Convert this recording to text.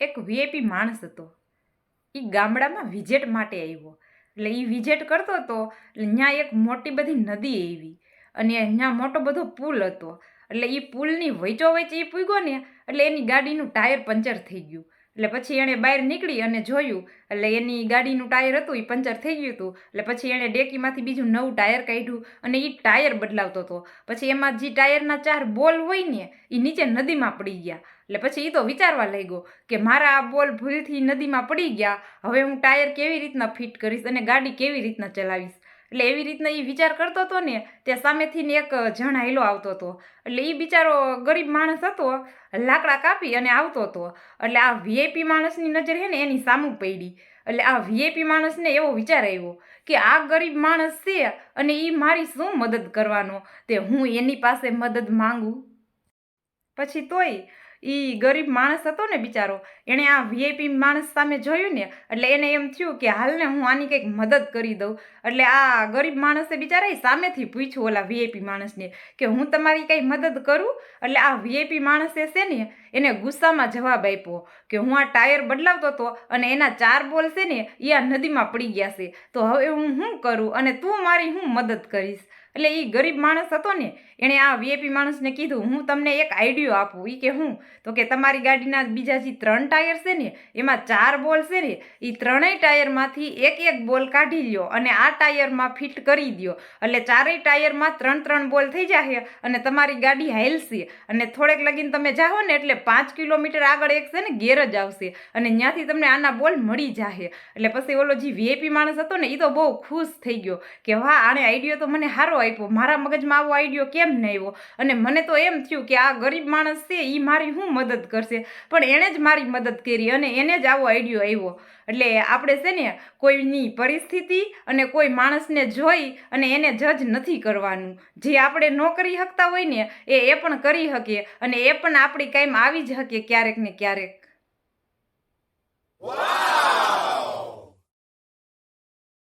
એક વીઆઈપી માણસ હતો. એ ગામડામાં વિઝિટ માટે આવ્યો. એટલે એ વિઝિટ કરતો હતો. એટલે ત્યાં એક મોટી બધી નદી આવી અને ત્યાં મોટો બધો પુલ હતો. એટલે એ પુલની વચ્ચોવચ્ચ એ પૂગ્યો ને એટલે એની ગાડીનું ટાયર પંચર થઈ ગયું. એટલે પછી એણે બહાર નીકળી અને જોયું. એટલે એની ગાડીનું ટાયર હતું એ પંચર થઈ ગયું હતું. એટલે પછી એણે ડેકીમાંથી બીજું નવું ટાયર કાઢ્યું અને એ ટાયર બદલાવતો હતો. પછી એમાં જે ટાયરના 4 બોલ હોય ને એ નીચે નદીમાં પડી ગયા. એટલે પછી એ તો વિચારવા લાગ્યો કે મારા આ બોલ ભૂલથી નદીમાં પડી ગયા, હવે હું ટાયર કેવી રીતના ફિટ કરીશ અને ગાડી કેવી રીતના ચલાવીશ. એટલે એવી રીતના એ વિચાર કરતો હતો ને ત્યાં સામેથી ને એક જણ હાઈલો આવતો હતો. એટલે એ બિચારો ગરીબ માણસ હતો, લાકડા કાપી અને આવતો હતો. એટલે આ વીઆઈપી માણસની નજર છે ને એની સામું પડી. એટલે આ વીઆઈપી માણસને એવો વિચાર આવ્યો કે આ ગરીબ માણસ છે અને એ મારી શું મદદ કરવાનો, તે હું એની પાસે મદદ માંગું. પછી તોય એ ગરીબ માણસ હતો ને બિચારો, એણે આ વીઆઈપી માણસ સામે જોયું ને એટલે એને એમ થયું કે હાલને હું આની કંઈક મદદ કરી દઉં. એટલે આ ગરીબ માણસે બિચારા સામેથી પૂછ્યું ઓલા વીઆઈપી માણસને કે હું તમારી કંઈ મદદ કરું. એટલે આ વીઆઈપી માણસે છે ને એને ગુસ્સામાં જવાબ આપ્યો કે હું આ ટાયર બદલાવતો હતો અને એના 4 બોલ છે ને એ આ નદીમાં પડી ગયા છે, તો હવે હું શું કરું અને તું મારી હું મદદ કરીશ. એટલે એ ગરીબ માણસ હતો ને એણે આ વીઆઈપી માણસને કીધું હું તમને એક આઈડિયો આપું. એ કે હું તો કે તમારી ગાડીના બીજા જે 3 ટાયર છે ને એમાં 4 બોલ છે ને એ 3ય ટાયરમાંથી એક બોલ કાઢી લ્યો અને આ ટાયરમાં ફિટ કરી દો. એટલે 4ય ટાયરમાં 3 બોલ થઈ જશે અને તમારી ગાડી હાલશે. અને થોડેક લગીને તમે જાઓ ને એટલે 5 કિલોમીટર આગળ એક છે ને ગેરેજ આવશે અને ત્યાંથી તમને આના બોલ મળી જશે. એટલે પછી ઓલો જે વીઆઈપી માણસ હતો ને એ તો બહુ ખુશ થઈ ગયો કે વાહ, આને આઈડિયો તો મને સારો આપ્યો, મારા મગજમાં આવો આઈડિયો કેમ ન આવ્યો. અને મને તો એમ થયું કે આ ગરીબ માણસ છે એ મારી શું મદદ કરશે, પણ એણે જ મારી મદદ કરી અને એને જ આવો આઈડિયો આવ્યો. એટલે આપણે છે ને કોઈની પરિસ્થિતિ અને કોઈ માણસને જોઈ અને એને જજ નથી કરવાનું. જે આપણે ન કરી શકતા હોય ને એ પણ કરી શકીએ અને એ પણ આપણી કાયમ આવી જ શકીએ ક્યારેક ને ક્યારેક.